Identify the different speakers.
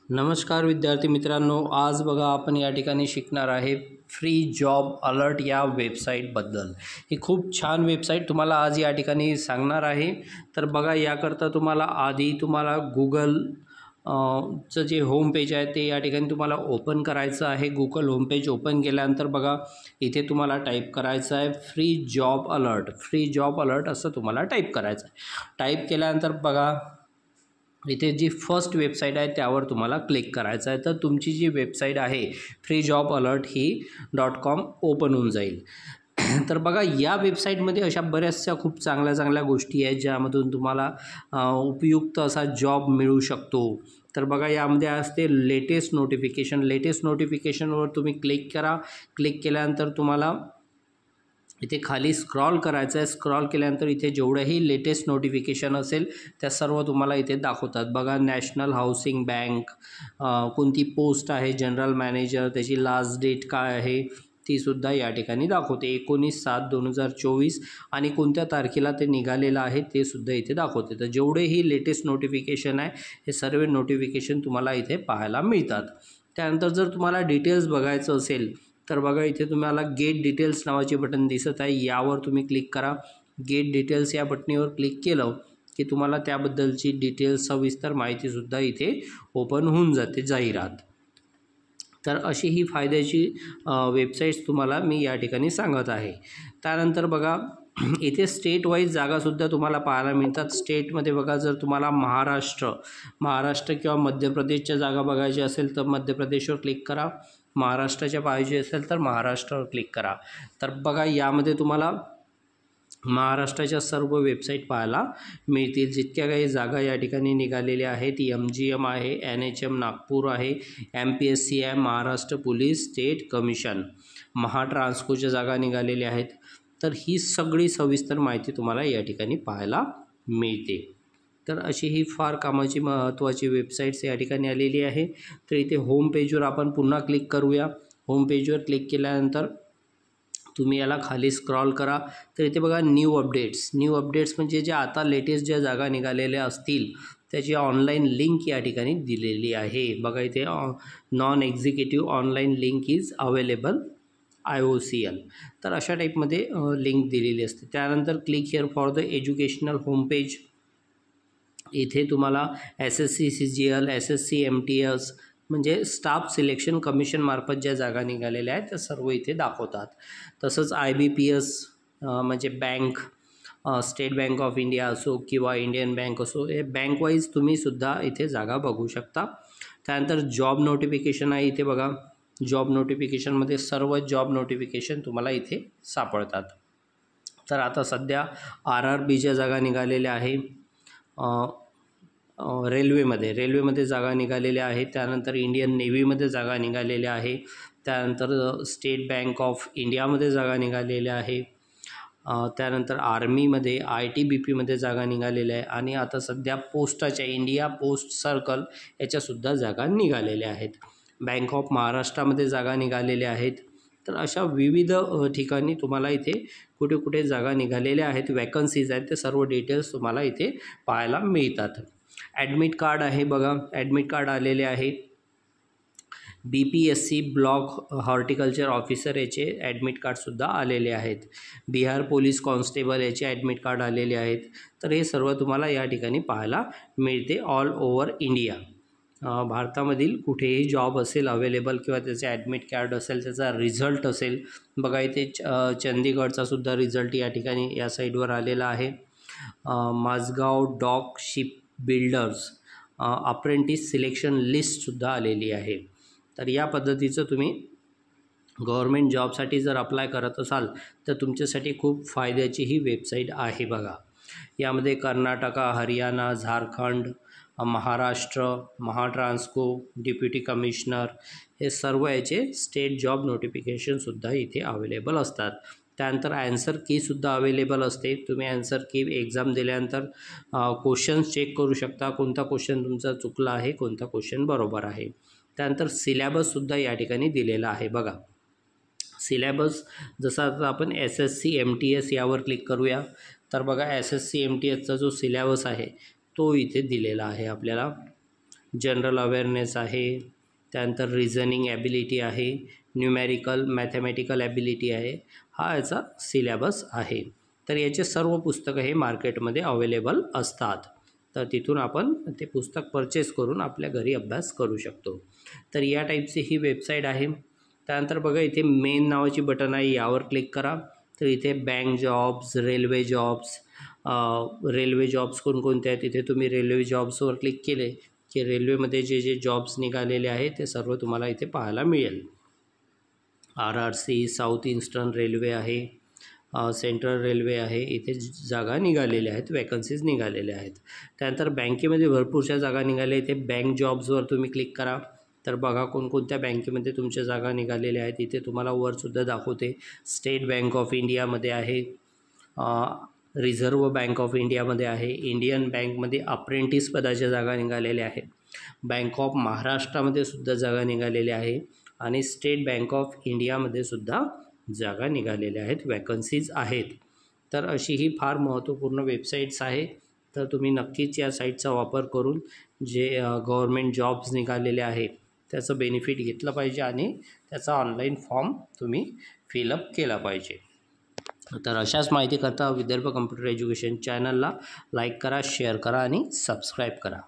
Speaker 1: नमस्कार विद्यार्थी मित्रांनो, आज बघा आपण या ठिकाणी शिकणार आहे फ्री जॉब अलर्ट या वेबसाईटबद्दल। ही खूप छान वेबसाईट तुम्हाला आज या ठिकाणी सांगणार आहे। तर बघा, याकरता तुम्हाला आधी गूगल चं जे होम पेज आहे ते या ठिकाणी तुम्हाला ओपन करायचं आहे। गूगल होम पेज ओपन केल्यानंतर बघा, इथे तुम्हाला टाईप करायचं आहे फ्री जॉब अलर्ट असं तुम्हाला टाईप करायचं आहे। टाईप केल्यानंतर बघा, इथे जी फर्स्ट वेबसाईट आहे त्यावर तुम्हाला क्लिक करायचं आहे। तर तुमची जी वेबसाईट आहे फ्री जॉब अलर्ट ही .com ओपन होऊन जाईल। तर बघा, या वेबसाईटमध्ये अशा बऱ्याचशा खूप चांगल्या गोष्टी आहेत ज्यामधून तुम्हाला उपयुक्त असा जॉब मिळू शकतो। तर बघा, यामध्ये असते लेटेस्ट नोटिफिकेशनवर तुम्ही क्लिक करा। क्लिक केल्यानंतर तुम्हाला इथे खाली स्क्रॉल करायचं आहे। स्क्रॉल केल्यानंतर इथे जेवढेही लेटेस्ट नोटिफिकेशन असेल त्या सर्व तुम्हाला इथे दाखवतात। बघा, नॅशनल हाऊसिंग बँक, कोणती पोस्ट आहे, जनरल मॅनेजर, त्याची लास्ट डेट काय आहे ती सुद्धा या ठिकाणी दाखवते, 19/7/2024, आणि कोणत्या तारखेला ते निघालेलं आहे ते सुद्धा इथे दाखवते। तर जेवढेही लेटेस्ट नोटिफिकेशन आहे हे सर्व नोटिफिकेशन तुम्हाला इथे पाहायला मिळतात। त्यानंतर जर तुम्हाला डिटेल्स बघायचं असेल तर बघा, इथे तुम्हाला गेट डिटेल्स नावाचे बटन दिसत आहे, यावर तुम्ही क्लिक करा। गेट डिटेल्स या बटनावर क्लिक केलं की तुम्हाला त्याबद्दलची डिटेल्स, सविस्तर माहितीसुद्धा इथे ओपन होऊन जाते, जाहिरात। तर अशी ही फायद्याची वेबसाईट्स तुम्हाला मी या ठिकाणी सांगत आहे। त्यानंतर बघा, इथे स्टेट वाईज जागासुद्धा तुम्हाला पाहायला मिळतात। स्टेटमध्ये बघा, जर तुम्हाला महाराष्ट्र किंवा मध्य प्रदेशच्या जागा बघायची असेल तर मध्य प्रदेशवर क्लिक करा। महाराष्ट्राच्या पाहिजे असेल तर महाराष्ट्रावर क्लिक करा। तर बघा, यामध्ये तुम्हाला महाराष्ट्राच्या सर्व वेबसाईट पाहायला मिळतील। जितक्या काही जागा या ठिकाणी निघालेल्या आहेत, MGM आहे, NHM नागपूर आहे, MPSC आहे, महाराष्ट्र पोलीस, स्टेट कमिशन, महाट्रान्सकोच्या जागा निघालेल्या आहेत। तर ही सगळी सविस्तर माहिती तुम्हाला या ठिकाणी पाहायला मिळते। तर अशी ही फार कामाची महत्त्वाची वेबसाईट्स या ठिकाणी आलेली आहे। तर इथे होम पेजवर आपण पुन्हा क्लिक करूया। होम पेजवर क्लिक केल्यानंतर तुम्ही याला खाली स्क्रॉल करा। तर इथे बघा, न्यू अपडेट्स म्हणजे जे आता लेटेस्ट ज्या जागा निघालेल्या असतील त्याची ऑनलाईन लिंक या ठिकाणी दिलेली आहे। बघा, इथे non executive online link is available IOCL, तर अशा टाईपमध्ये लिंक दिलेली असते। त्यानंतर click here for the educational home page, इथे तुम्हाला SSC CGL, SSC MTS म्हणजे स्टाफ सिलेक्शन कमिशनमार्फत ज्या जागा निघालेल्या आहेत त्या सर्व इथे दाखवतात। तसंच IBPS म्हणजे bank, state bank of India असो किंवा इंडियन बँक असो, हे बँक वाईज तुम्ही सुद्धा इथे जागा बघू शकता। त्यानंतर जॉब नोटिफिकेशन आहे, इथे बघा, जॉब नोटिफिकेशनमध्ये सर्व जॉब नोटिफिकेशन तुम्हाला इथे सापडतात। तर आता सध्या RRBच्या जागा निघालेल्या आहे, रेल्वेमध्ये जागा निघालेल्या आहेत। त्यानंतर इंडियन नेव्हीमध्ये जागा निघालेल्या आहे। त्यानंतर स्टेट बँक ऑफ इंडियामध्ये जागा निघालेल्या आहे। त्यानंतर आर्मीमध्ये, ITBPमध्ये जागा निघालेल्या आहे, आणि आता सध्या पोस्टाच्या इंडिया पोस्ट सर्कल याच्यासुद्धा जागा निघालेल्या आहेत। बँक ऑफ महाराष्ट्रामध्ये जागा निघालेल्या आहेत। तर अशा विविध ठिकाणी तुम्हाला इथे कुठे कुठे जागा निघालेल्या आहेत, वॅकन्सीज आहेत, ते सर्व डिटेल्स तुम्हाला इथे पाहायला मिळतात। ॲडमिट कार्ड आहे, बघा, ॲडमिट कार्ड आलेले आहे। BPSC ब्लॉक हॉर्टिकल्चर ऑफिसर याचे ॲडमिट कार्डसुद्धा आलेले आहेत। बिहार पोलीस कॉन्स्टेबल याचे ॲडमिट कार्ड आलेले आहेत। तर हे सर्व तुम्हाला या ठिकाणी पाहायला मिळते ऑल ओव्हर इंडिया। भारतामधील कुठेही जॉब असेल अवेलेबल किंवा त्याचे ॲडमिट कार्ड असेल, त्याचा रिझल्ट असेल, बघा, इथे चंदीगडचा सुद्धा रिझल्ट या ठिकाणी या साईडवर आलेला आहे। Mazagon dock ship builders apprentice selection लिस्टसुद्धा आलेली आहे। तर या पद्धतीचं तुम्ही गव्हर्मेंट जॉबसाठी जर अप्लाय करत असाल तर तुमच्यासाठी खूप फायद्याची ही वेबसाईट आहे। बघा, यामध्ये कर्नाटका, हरियाणा, झारखंड, महाराष्ट्र, महाट्रान्सको, डेप्युटी कमिशनर, हे सर्व याचे स्टेट जॉब नोटिफिकेशनसुद्धा इथे अवेलेबल असतात। त्यानंतर ॲन्सर कीसुद्धा अवेलेबल असते। तुम्ही ॲन्सर की एक्झाम दिल्यानंतर क्वेश्चन्स चेक करू शकता, कोणता क्वेश्चन तुमचा चुकला आहे, कोणता क्वेश्चन बरोबर आहे। त्यानंतर सिलॅबससुद्धा या ठिकाणी दिलेला आहे। बघा, सिलॅबस जसं आता आपण SSC MTS यावर क्लिक करूया, तर बघा, SSC MTSचा जो सिलॅबस आहे तो इथे दिलेला आहे आपल्याला। जनरल अवेअरनेस आहे, त्यानंतर रिझनिंग ॲबिलिटी आहे, न्यूमॅरिकल मॅथमॅटिकल ॲबिलिटी आहे. हा याचा सिलेबस आहे. तर याचे सर्व पुस्तकं हे मार्केटमध्ये अवेलेबल असतात. तर तिथून आपण ते पुस्तक परचेस करून आपल्या घरी अभ्यास करू शकतो. तर या टाईपची ही वेबसाईट आहे. त्यानंतर बघा इथे मेन नावाची बटन आहे, यावर क्लिक करा. तर इथे बँक जॉब्स, रेल्वे जॉब्स कोणकोणते आहेत, इथे तुम्ही रेल्वे जॉब्सवर क्लिक केले की रेल्वेमध्ये जे जे जॉब्स निघालेले आहेत ते सर्व तुम्हाला इथे पाहायला मिळेल. RRC, साऊथ ईस्टर्न रेल्वे आहे, सेंट्रल रेल्वे आहे, इथे जागा निघालेल्या आहेत, वॅकन्सीज निघालेल्या आहेत. त्यानंतर बँकेमध्ये भरपूरशा जागा निघाल्या. इथे बँक जॉब्सवर तुम्ही क्लिक करा. तर बघा कोणकोणत्या बँकेमध्ये तुमच्या जागा निघालेल्या आहेत. इथे तुम्हाला वरसुद्धा दाखवते. स्टेट बँक ऑफ इंडियामध्ये आहे, रिझर्व्ह बँक ऑफ इंडियामध्ये आहे, इंडियन बँकमध्ये अप्रेंटिस पदाच्या जागा निघालेल्या आहेत, बँक ऑफ महाराष्ट्रामध्ये सुद्धा जागा निघालेल्या आहे आणि स्टेट बँक ऑफ इंडियामध्ये सुद्धा जागा निघालेल्या आहेत, वॅकन्सीज आहेत. तर अशी ही फार महत्त्वपूर्ण वेबसाईट्स आहे. तर तुम्ही नक्कीच या साईटचा वापर करून जे गव्हर्मेंट जॉब्स निघालेले आहेत त्याचं बेनिफिट घेतलं पाहिजे आणि त्याचा ऑनलाईन फॉर्म तुम्ही फिलअप केला पाहिजे. तर अशाच माहितीकरता विदर्भ कम्प्युटर एज्युकेशन चॅनलला लाईक करा, शेअर करा आणि सबस्क्राईब करा.